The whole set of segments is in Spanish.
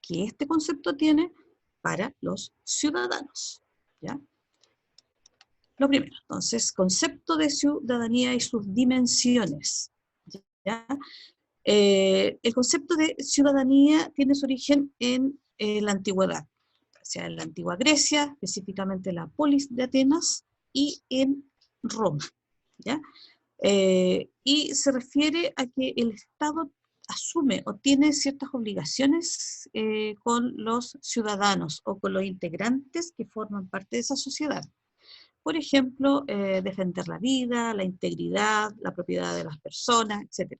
que este concepto tiene para los ciudadanos, ¿ya? Lo primero, entonces, concepto de ciudadanía y sus dimensiones, ¿ya? El concepto de ciudadanía tiene su origen en la antigüedad, o sea, en la antigua Grecia, específicamente la polis de Atenas, y en Roma, ¿ya? Y se refiere a que el Estado asume o tiene ciertas obligaciones con los ciudadanos o con los integrantes que forman parte de esa sociedad. Por ejemplo, defender la vida, la integridad, la propiedad de las personas, etc.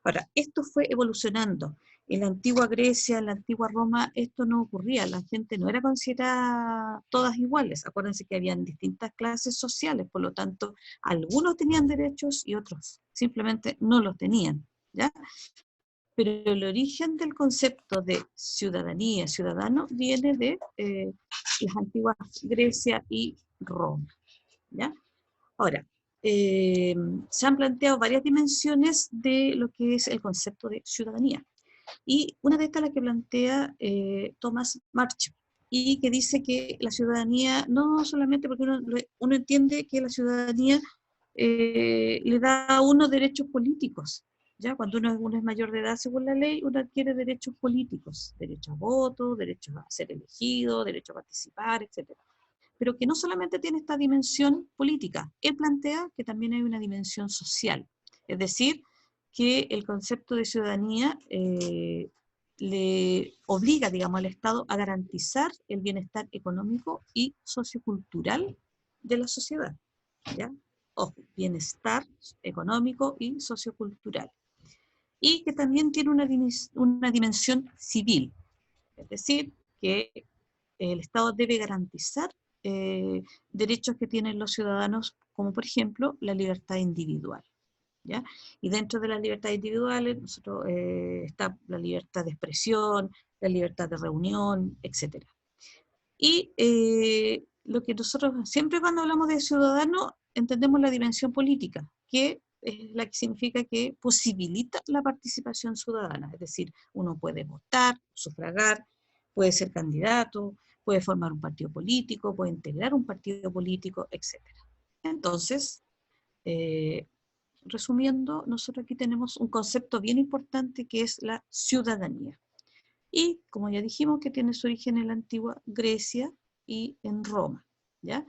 Ahora, esto fue evolucionando. En la antigua Grecia, en la antigua Roma, esto no ocurría. La gente no era considerada todas iguales. Acuérdense que habían distintas clases sociales, por lo tanto, algunos tenían derechos y otros simplemente no los tenían, ¿ya? Pero el origen del concepto de ciudadanía, ciudadano, viene de las antiguas Grecia y Roma, ¿ya? Ahora, se han planteado varias dimensiones de lo que es el concepto de ciudadanía. Y una de estas es la que plantea Thomas Marshall, y que dice que la ciudadanía, no solamente porque uno entiende que la ciudadanía le da a uno derechos políticos, ¿ya? Cuando uno es mayor de edad, según la ley, uno adquiere derechos políticos, derecho a voto, derecho a ser elegido, derecho a participar, etc. Pero que no solamente tiene esta dimensión política, él plantea que también hay una dimensión social, es decir, que el concepto de ciudadanía le obliga, digamos, al Estado a garantizar el bienestar económico y sociocultural de la sociedad, ¿ya? Ojo, bienestar económico y sociocultural. Y que también tiene una dimensión civil, es decir, que el Estado debe garantizar derechos que tienen los ciudadanos, como por ejemplo la libertad individual, ¿ya? Y dentro de las libertades individuales está la libertad de expresión, la libertad de reunión, etc. Y lo que nosotros siempre cuando hablamos de ciudadano entendemos la dimensión política, que es la que significa que posibilita la participación ciudadana, es decir, uno puede votar, sufragar, puede ser candidato, puede formar un partido político, puede integrar un partido político, etc. Entonces, resumiendo, nosotros aquí tenemos un concepto bien importante que es la ciudadanía. Y, como ya dijimos, que tiene su origen en la antigua Grecia y en Roma, ¿ya?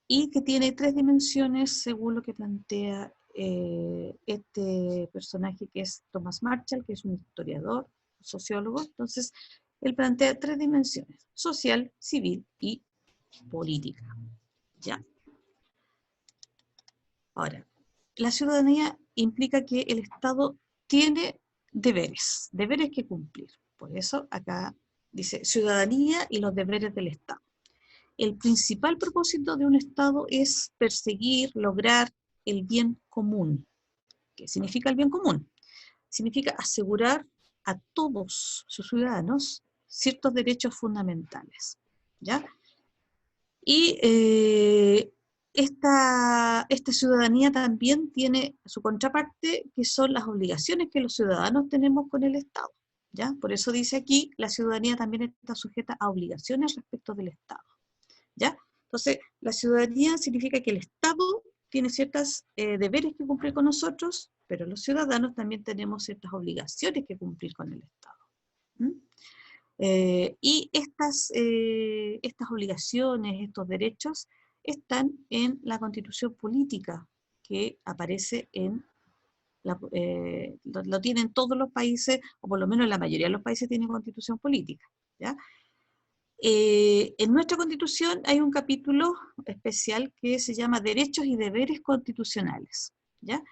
Y que tiene tres dimensiones según lo que plantea este personaje que es Thomas Marshall, que es un historiador, sociólogo. Entonces, él plantea tres dimensiones: social, civil y política, ¿ya? Ahora, la ciudadanía implica que el Estado tiene deberes que cumplir. Por eso acá dice ciudadanía y los deberes del Estado. El principal propósito de un Estado es perseguir, lograr el bien común. ¿Qué significa el bien común? Significa asegurar a todos sus ciudadanos ciertos derechos fundamentales, ¿ya? Y esta ciudadanía también tiene su contraparte, que son las obligaciones que los ciudadanos tenemos con el Estado, ¿ya? Por eso dice aquí, la ciudadanía también está sujeta a obligaciones respecto del Estado, ¿ya? Entonces, la ciudadanía significa que el Estado tiene ciertos deberes que cumplir con nosotros, pero los ciudadanos también tenemos ciertas obligaciones que cumplir con el Estado. ¿Mm? Y estas obligaciones, estos derechos, están en la Constitución Política, que aparece lo tienen todos los países, o por lo menos la mayoría de los países tienen Constitución Política, ¿ya? En nuestra Constitución hay un capítulo especial que se llama Derechos y Deberes Constitucionales, ¿ya?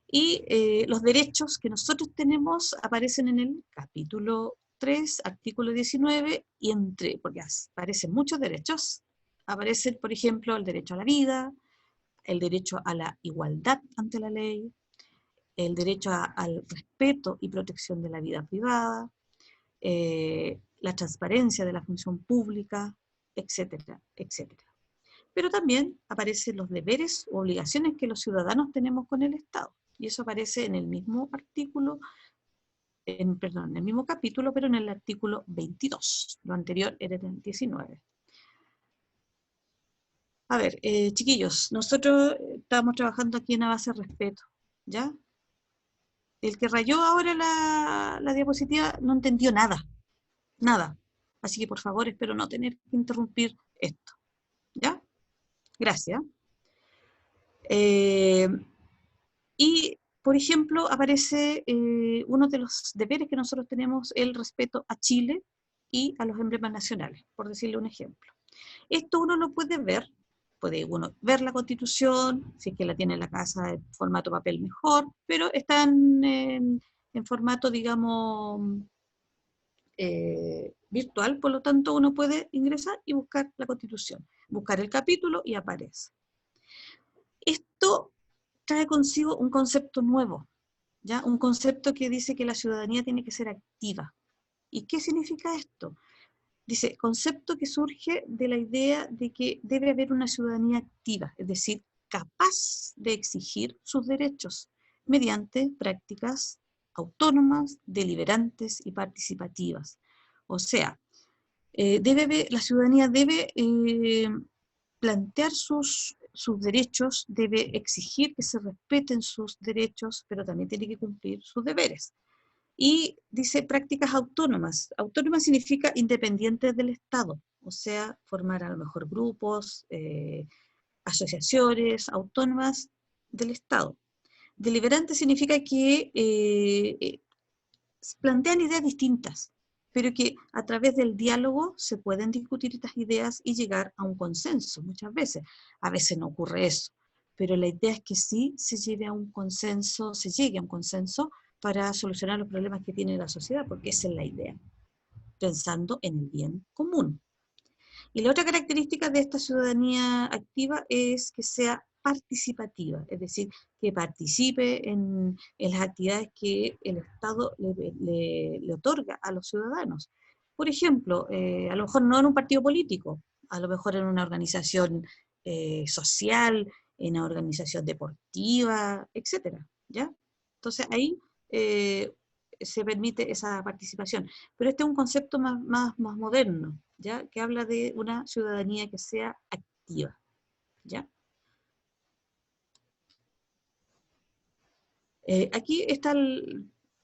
Y los derechos que nosotros tenemos aparecen en el capítulo 3, artículo 19, y porque aparecen muchos derechos. Aparecen, por ejemplo, el derecho a la vida, el derecho a la igualdad ante la ley, el derecho al respeto y protección de la vida privada, la transparencia de la función pública, etcétera, etcétera. Pero también aparecen los deberes u obligaciones que los ciudadanos tenemos con el Estado. Y eso aparece en el mismo artículo perdón, en el mismo capítulo, pero en el artículo 22. Lo anterior era el 19. A ver, chiquillos, nosotros estamos trabajando aquí en una base de respeto, ¿ya? El que rayó ahora la diapositiva no entendió nada, nada. Así que por favor espero no tener que interrumpir esto, ¿ya? Gracias. Y, por ejemplo, aparece uno de los deberes que nosotros tenemos, el respeto a Chile y a los emblemas nacionales, por decirle un ejemplo. Esto uno lo puede uno ver la Constitución, si es que la tiene en la casa en formato papel mejor, pero están en formato, digamos, virtual, por lo tanto uno puede ingresar y buscar la Constitución, buscar el capítulo y aparece. Esto trae consigo un concepto nuevo, ¿ya? Un concepto que dice que la ciudadanía tiene que ser activa. ¿Y qué significa esto? Dice, concepto que surge de la idea de que debe haber una ciudadanía activa, es decir, capaz de exigir sus derechos mediante prácticas autónomas, deliberantes y participativas. O sea, la ciudadanía debe plantear sus derechos, debe exigir que se respeten sus derechos, pero también tiene que cumplir sus deberes. Y dice prácticas autónomas. Autónomas significa independientes del Estado, o sea, formar a lo mejor grupos, asociaciones autónomas del Estado. Deliberante significa que plantean ideas distintas, pero que a través del diálogo se pueden discutir estas ideas y llegar a un consenso muchas veces. A veces no ocurre eso, pero la idea es que sí se llegue a un consenso para solucionar los problemas que tiene la sociedad, porque esa es la idea, pensando en el bien común. Y la otra característica de esta ciudadanía activa es que sea participativa, es decir, que participe en las actividades que el Estado le otorga a los ciudadanos. Por ejemplo, a lo mejor no en un partido político, a lo mejor en una organización social, en una organización deportiva, etcétera, ¿ya? Entonces ahí se permite esa participación. Pero este es un concepto más moderno, ¿ya? Que habla de una ciudadanía que sea activa, ¿ya? Aquí está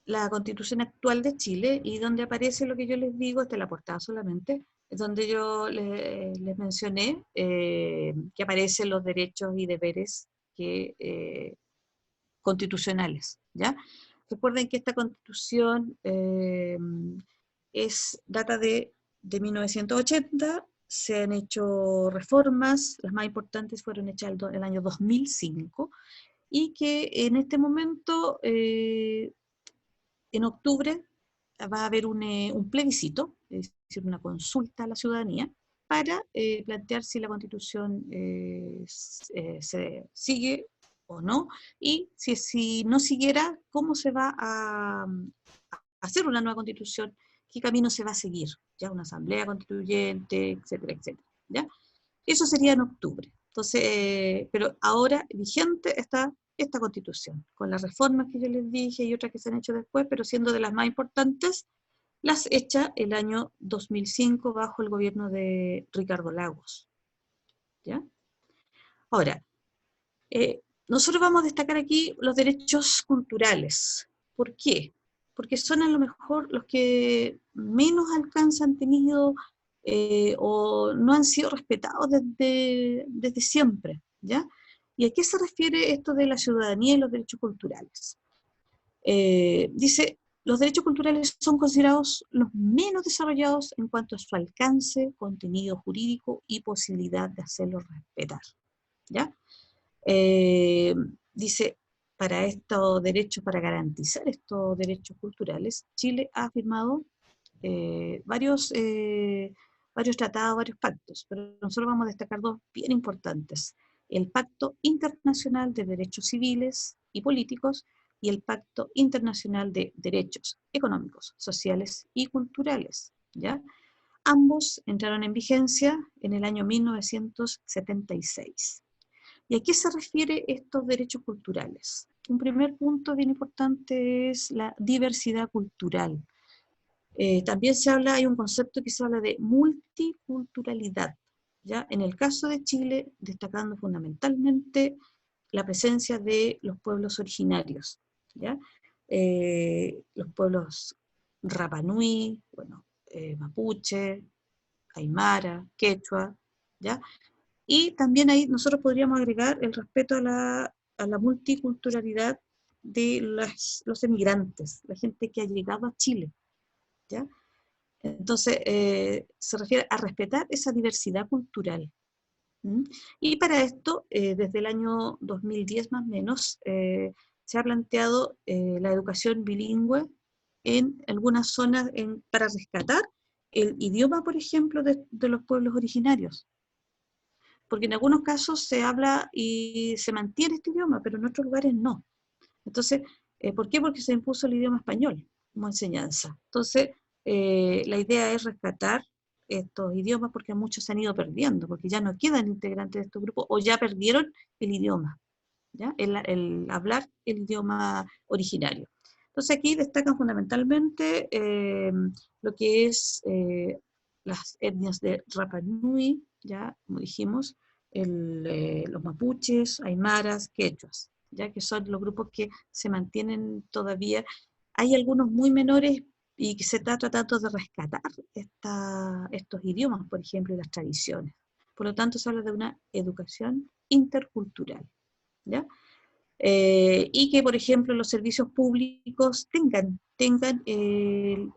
la Constitución actual de Chile y donde aparece lo que yo les digo, esta es la portada solamente, es donde yo les mencioné que aparecen los derechos y deberes constitucionales, ¿ya? Recuerden que esta Constitución data de 1980, se han hecho reformas, las más importantes fueron hechas el año 2005, y que en este momento, en octubre, va a haber un plebiscito, es decir, una consulta a la ciudadanía, para plantear si la Constitución se sigue o no, y si no siguiera, cómo se va a hacer una nueva Constitución, qué camino se va a seguir, ya una asamblea constituyente, etcétera, etcétera, ¿ya? Eso sería en octubre. Entonces, pero ahora vigente está esta Constitución, con las reformas que yo les dije y otras que se han hecho después, pero siendo de las más importantes, las hecha el año 2005 bajo el gobierno de Ricardo Lagos, ¿ya? Ahora, nosotros vamos a destacar aquí los derechos culturales. ¿Por qué? Porque son a lo mejor los que menos alcance han tenido o no han sido respetados desde siempre, ¿ya? ¿Y a qué se refiere esto de la ciudadanía y los derechos culturales? Dice, los derechos culturales son considerados los menos desarrollados en cuanto a su alcance, contenido jurídico y posibilidad de hacerlos respetar, ¿ya? Eh, Dice, para estos derechos, para garantizar estos derechos culturales, Chile ha firmado varios tratados, varios pactos, pero nosotros vamos a destacar dos bien importantes: el Pacto Internacional de Derechos Civiles y Políticos y el Pacto Internacional de Derechos Económicos, Sociales y Culturales, ¿ya? Ambos entraron en vigencia en el año 1976. ¿Y a qué se refiere estos derechos culturales? un primer punto bien importante es la diversidad cultural. También hay un concepto que se habla de multiculturalidad, ¿ya? En el caso de Chile, destacando fundamentalmente la presencia de los pueblos originarios, ¿ya? Los pueblos Rapa Nui, bueno, Mapuche, Aymara, Quechua, ¿ya? Y también ahí nosotros podríamos agregar el respeto a la multiculturalidad de los emigrantes, la gente que ha llegado a Chile, ¿ya? Entonces, se refiere a respetar esa diversidad cultural. ¿Mm? Y para esto, desde el año 2010 más o menos, se ha planteado la educación bilingüe en algunas zonas para rescatar el idioma, por ejemplo, de los pueblos originarios. Porque en algunos casos se habla y se mantiene este idioma, pero en otros lugares no. Entonces, ¿por qué? Porque se impuso el idioma español como enseñanza. Entonces, la idea es rescatar estos idiomas porque muchos se han ido perdiendo, porque ya no quedan integrantes de estos grupos o ya perdieron el idioma, ¿ya? El hablar el idioma originario. Entonces aquí destacan fundamentalmente lo que es las etnias de Rapa Nui, ya como dijimos, los mapuches, aymaras, quechuas, ya que son los grupos que se mantienen todavía. Hay algunos muy menores y que se está tratando de rescatar estos idiomas, por ejemplo, y las tradiciones. Por lo tanto, se habla de una educación intercultural, ¿ya? Y que, por ejemplo, los servicios públicos tengan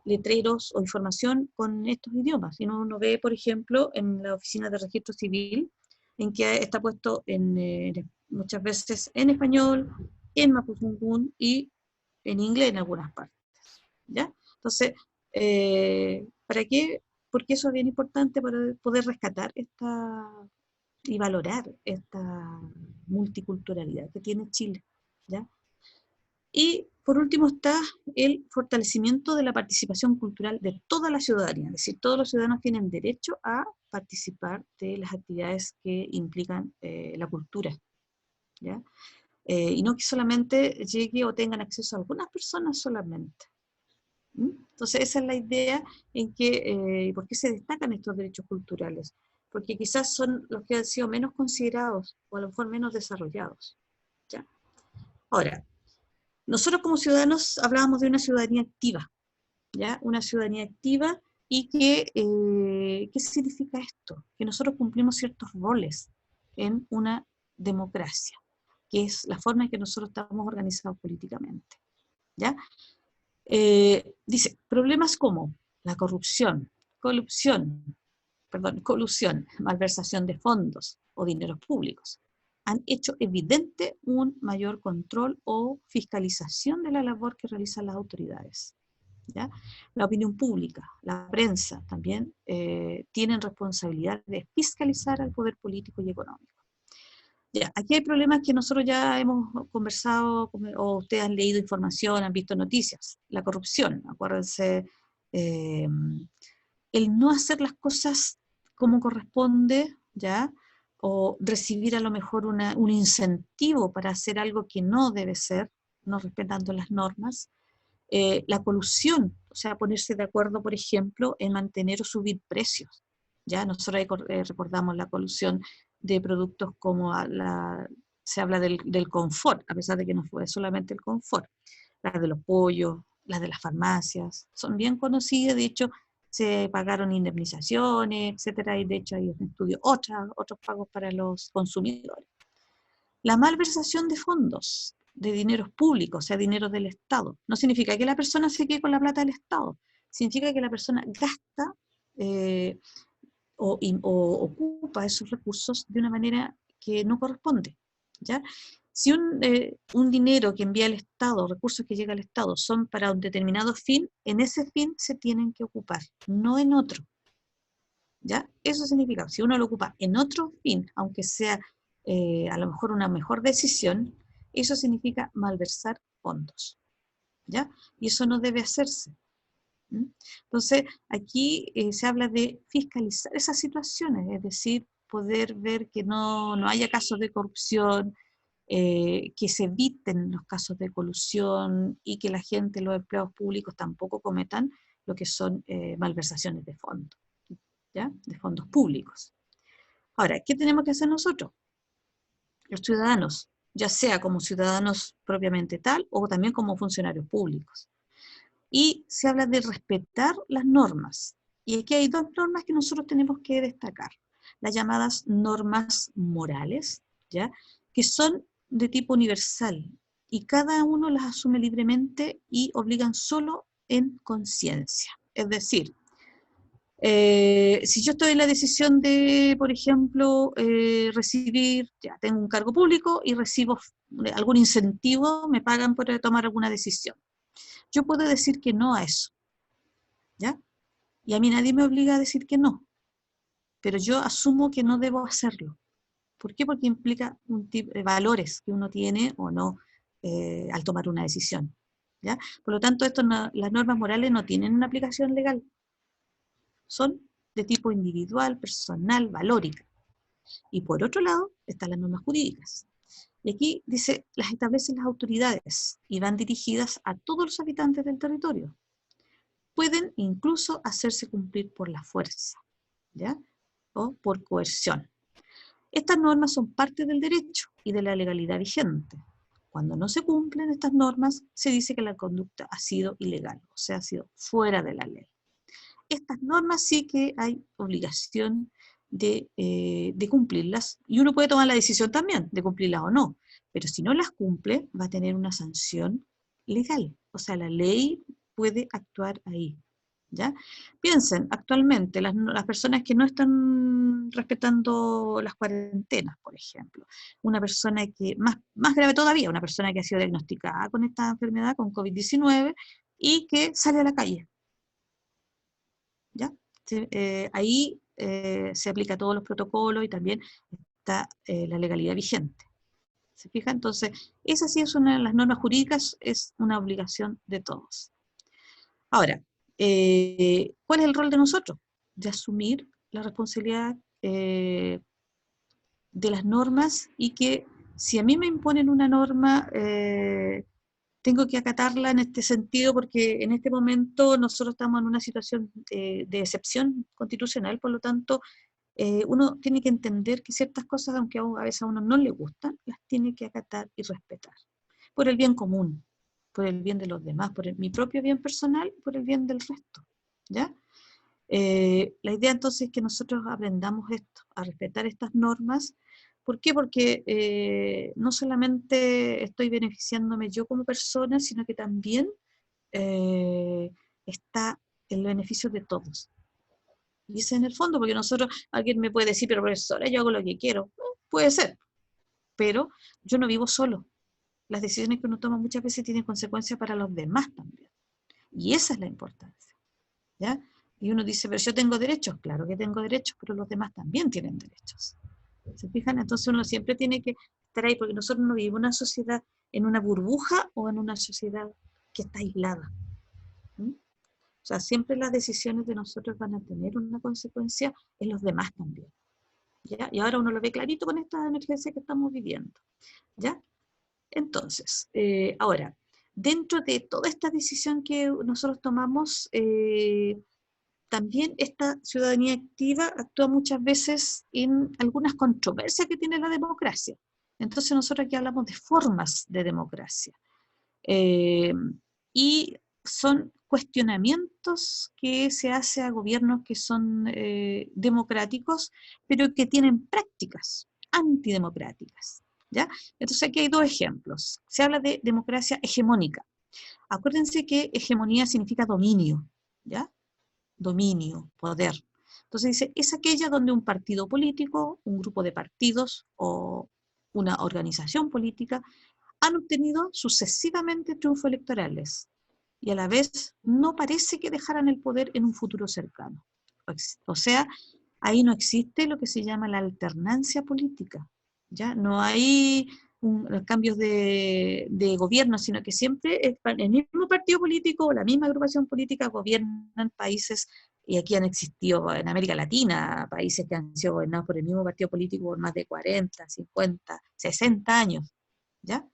letreros o información con estos idiomas. Si uno ve, por ejemplo, en la oficina de registro civil, en que está puesto muchas veces en español, en mapudungún y en inglés en algunas partes, ¿ya? Entonces, ¿para qué? Porque eso es bien importante para poder rescatar y valorar esta multiculturalidad que tiene Chile, ¿ya? Y por último está el fortalecimiento de la participación cultural de toda la ciudadanía, es decir, todos los ciudadanos tienen derecho a participar de las actividades que implican la cultura, ¿ya? Y no que solamente llegue o tengan acceso a algunas personas solamente. ¿Mm? Entonces esa es la idea en que, ¿por qué se destacan estos derechos culturales? Porque quizás son los que han sido menos considerados o a lo mejor menos desarrollados, ¿ya? Ahora, nosotros como ciudadanos hablábamos de una ciudadanía activa, ¿ya? Una ciudadanía activa y ¿qué significa esto? Que nosotros cumplimos ciertos roles en una democracia, que es la forma en que nosotros estamos organizados políticamente, ¿ya? Dice, problemas como la colusión, malversación de fondos o dineros públicos, han hecho evidente un mayor control o fiscalización de la labor que realizan las autoridades, ¿ya? La opinión pública, la prensa también tienen responsabilidad de fiscalizar al poder político y económico. Ya, aquí hay problemas que nosotros ya hemos conversado, o ustedes han leído información, han visto noticias. La corrupción, acuérdense, eh, el no hacer las cosas como corresponde, ¿ya? O recibir a lo mejor un incentivo para hacer algo que no debe ser, no respetando las normas. La colusión, o sea, ponerse de acuerdo, por ejemplo, en mantener o subir precios. Ya nosotros recordamos la colusión de productos como se habla del confort, a pesar de que no fue solamente el confort. Las de los pollos, las de las farmacias, son bien conocidas, de hecho, se pagaron indemnizaciones, etcétera, y de hecho hay un estudio, otros pagos para los consumidores. La malversación de fondos, de dineros públicos, o sea, dinero del Estado, no significa que la persona se quede con la plata del Estado, significa que la persona gasta o ocupa esos recursos de una manera que no corresponde, ¿ya? Si un dinero que envía el Estado, recursos que llega al Estado, son para un determinado fin, en ese fin se tienen que ocupar, no en otro, ¿ya? Eso significa, si uno lo ocupa en otro fin, aunque sea a lo mejor una mejor decisión, eso significa malversar fondos, ¿ya? Y eso no debe hacerse. ¿Mm? Entonces, aquí se habla de fiscalizar esas situaciones, es decir, poder ver que no haya casos de corrupción, que se eviten los casos de colusión y que la gente, los empleados públicos tampoco cometan lo que son malversaciones de fondos, ¿ya? De fondos públicos. Ahora, ¿qué tenemos que hacer nosotros? Los ciudadanos, ya sea como ciudadanos propiamente tal o también como funcionarios públicos. Y se habla de respetar las normas. Y aquí hay dos normas que nosotros tenemos que destacar. Las llamadas normas morales, ¿ya? Que son de tipo universal y cada uno las asume libremente y obligan solo en conciencia. Es decir, si yo estoy en la decisión de, por ejemplo, recibir, ya tengo un cargo público y recibo algún incentivo, me pagan por tomar alguna decisión. Yo puedo decir que no a eso, ¿ya? Y a mí nadie me obliga a decir que no, pero yo asumo que no debo hacerlo. ¿Por qué? Porque implica un tipo de valores que uno tiene o no al tomar una decisión, ¿ya? Por lo tanto, las normas morales no tienen una aplicación legal, son de tipo individual, personal, valórica. Y por otro lado, están las normas jurídicas. Y aquí dice, las establecen las autoridades y van dirigidas a todos los habitantes del territorio. Pueden incluso hacerse cumplir por la fuerza, ¿ya? O por coerción. Estas normas son parte del derecho y de la legalidad vigente. Cuando no se cumplen estas normas, se dice que la conducta ha sido ilegal, o sea, ha sido fuera de la ley. Estas normas sí que hay obligación de cumplirlas, y uno puede tomar la decisión también de cumplirlas o no, pero si no las cumple, va a tener una sanción legal, o sea, la ley puede actuar ahí, ¿ya? Piensen, actualmente, las personas que no están respetando las cuarentenas, por ejemplo, una persona que, más grave todavía, una persona que ha sido diagnosticada con esta enfermedad, con COVID-19, y que sale a la calle, ¿ya? Ahí se aplica todos los protocolos y también está la legalidad vigente. ¿Se fija? Entonces, esa sí es una de las normas jurídicas, es una obligación de todos. Ahora, ¿cuál es el rol de nosotros? De asumir la responsabilidad de las normas y que si a mí me imponen una norma, tengo que acatarla en este sentido porque en este momento nosotros estamos en una situación de excepción constitucional, por lo tanto, uno tiene que entender que ciertas cosas, aunque a veces a uno no le gustan, las tiene que acatar y respetar, por el bien común, por el bien de los demás, por mi propio bien personal, por el bien del resto, ¿ya? La idea entonces es que nosotros aprendamos esto, a respetar estas normas. ¿Por qué? Porque no solamente estoy beneficiándome yo como persona, sino que también está el beneficio de todos. Y ese es en el fondo, porque alguien me puede decir, pero profesora, yo hago lo que quiero. Puede ser, pero yo no vivo solo. Las decisiones que uno toma muchas veces tienen consecuencias para los demás también. Y esa es la importancia, ¿ya? Y uno dice, pero yo tengo derechos. Claro que tengo derechos, pero los demás también tienen derechos. ¿Se fijan? Entonces uno siempre tiene que estar ahí, porque nosotros no vivimos en una sociedad, en una burbuja o en una sociedad que está aislada. ¿Mm? O sea, siempre las decisiones de nosotros van a tener una consecuencia en los demás también, ¿ya? Y ahora uno lo ve clarito con esta emergencia que estamos viviendo, ¿ya? Entonces, ahora, dentro de toda esta decisión que nosotros tomamos, también esta ciudadanía activa actúa muchas veces en algunas controversias que tiene la democracia. Entonces nosotros aquí hablamos de formas de democracia. Y son cuestionamientos que se hace a gobiernos que son democráticos, pero que tienen prácticas antidemocráticas, ¿ya? Entonces aquí hay dos ejemplos. Se habla de democracia hegemónica. Acuérdense que hegemonía significa dominio, ¿ya? Dominio, poder. Entonces dice, es aquella donde un partido político, un grupo de partidos o una organización política han obtenido sucesivamente triunfos electorales y a la vez no parece que dejaran el poder en un futuro cercano. O sea, ahí no existe lo que se llama la alternancia política, ¿ya? No hay cambios de gobierno, sino que siempre el mismo partido político o la misma agrupación política gobiernan países, y aquí han existido en América Latina países que han sido gobernados por el mismo partido político por más de 40, 50, 60 años. ¿ya?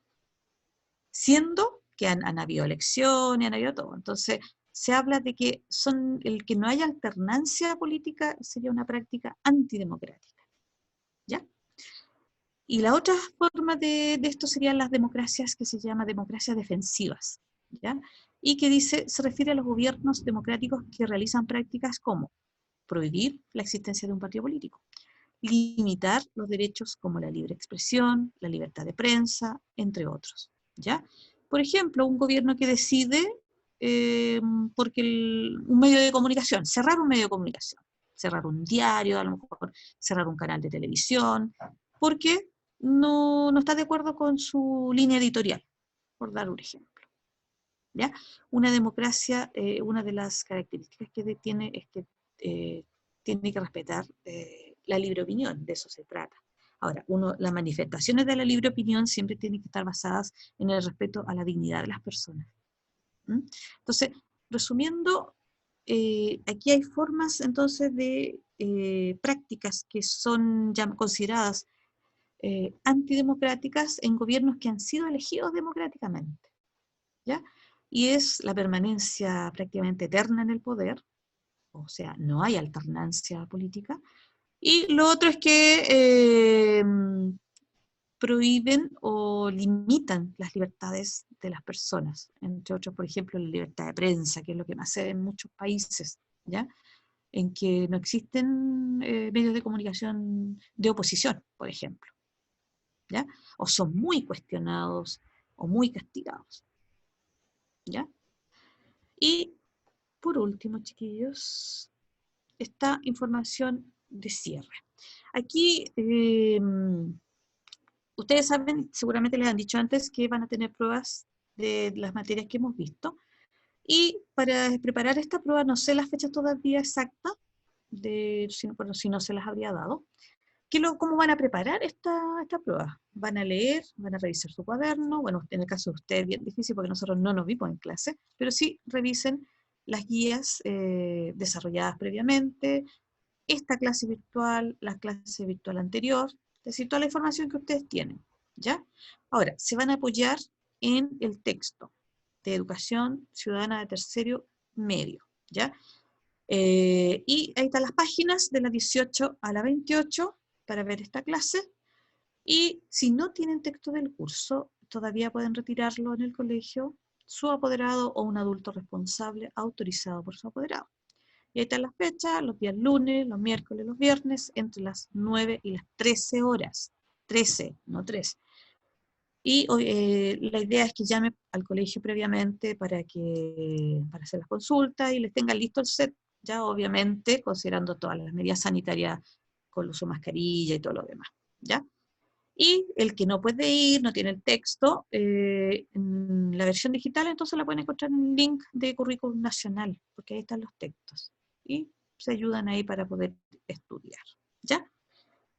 Siendo que han habido elecciones, han habido todo. Entonces, se habla de que el que no haya alternancia política sería una práctica antidemocrática, ¿ya? Y la otra forma de esto serían las democracias que se llama democracias defensivas, ¿ya? Y que se refiere a los gobiernos democráticos que realizan prácticas como prohibir la existencia de un partido político, limitar los derechos como la libre expresión, la libertad de prensa, entre otros, ¿ya? Por ejemplo, un gobierno que decide, porque un medio de comunicación, cerrar un medio de comunicación, cerrar un diario, a lo mejor cerrar un canal de televisión, porque no está de acuerdo con su línea editorial, por dar un ejemplo, ¿ya? Una democracia, una de las características que tiene es que tiene que respetar la libre opinión, de eso se trata. Ahora, las manifestaciones de la libre opinión siempre tienen que estar basadas en el respeto a la dignidad de las personas. ¿Mm? Entonces, resumiendo, aquí hay formas entonces de prácticas que son ya consideradas antidemocráticas en gobiernos que han sido elegidos democráticamente, ¿ya? Y es la permanencia prácticamente eterna en el poder, o sea, no hay alternancia política. Y lo otro es que prohíben o limitan las libertades de las personas, entre otros, por ejemplo, la libertad de prensa, que es lo que más se ve en muchos países, ¿ya? En que no existen medios de comunicación de oposición, por ejemplo, ¿ya? O son muy cuestionados o muy castigados, ¿ya? Y por último, chiquillos, esta información de cierre. Aquí, ustedes saben, seguramente les han dicho antes que van a tener pruebas de las materias que hemos visto. Y para preparar esta prueba, no sé las fechas todavía exactas, bueno, si no se las habría dado. ¿Cómo van a preparar esta prueba? ¿Van a leer? ¿Van a revisar su cuaderno? Bueno, en el caso de ustedes es bien difícil porque nosotros no nos vimos en clase, pero sí revisen las guías desarrolladas previamente, esta clase virtual, la clase virtual anterior, es decir, toda la información que ustedes tienen, ¿ya? Ahora, se van a apoyar en el texto de Educación Ciudadana de Tercero Medio, ¿ya? Y ahí están las páginas de la 18 a la 28 para ver esta clase. Y si no tienen texto del curso, todavía pueden retirarlo en el colegio, su apoderado o un adulto responsable autorizado por su apoderado. Y ahí están las fechas, los días lunes, los miércoles, los viernes, entre las 9 y las 13 horas. 13, no 3. Y la idea es que llame al colegio previamente para hacer las consultas y les tenga listo el set, ya obviamente considerando todas las medidas sanitarias con el uso de mascarilla y todo lo demás, ¿ya? Y el que no puede ir, no tiene el texto, en la versión digital, entonces la pueden encontrar en el link de Currículum Nacional, porque ahí están los textos. Y se ayudan ahí para poder estudiar, ¿ya?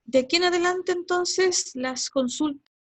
De aquí en adelante, entonces, las consultas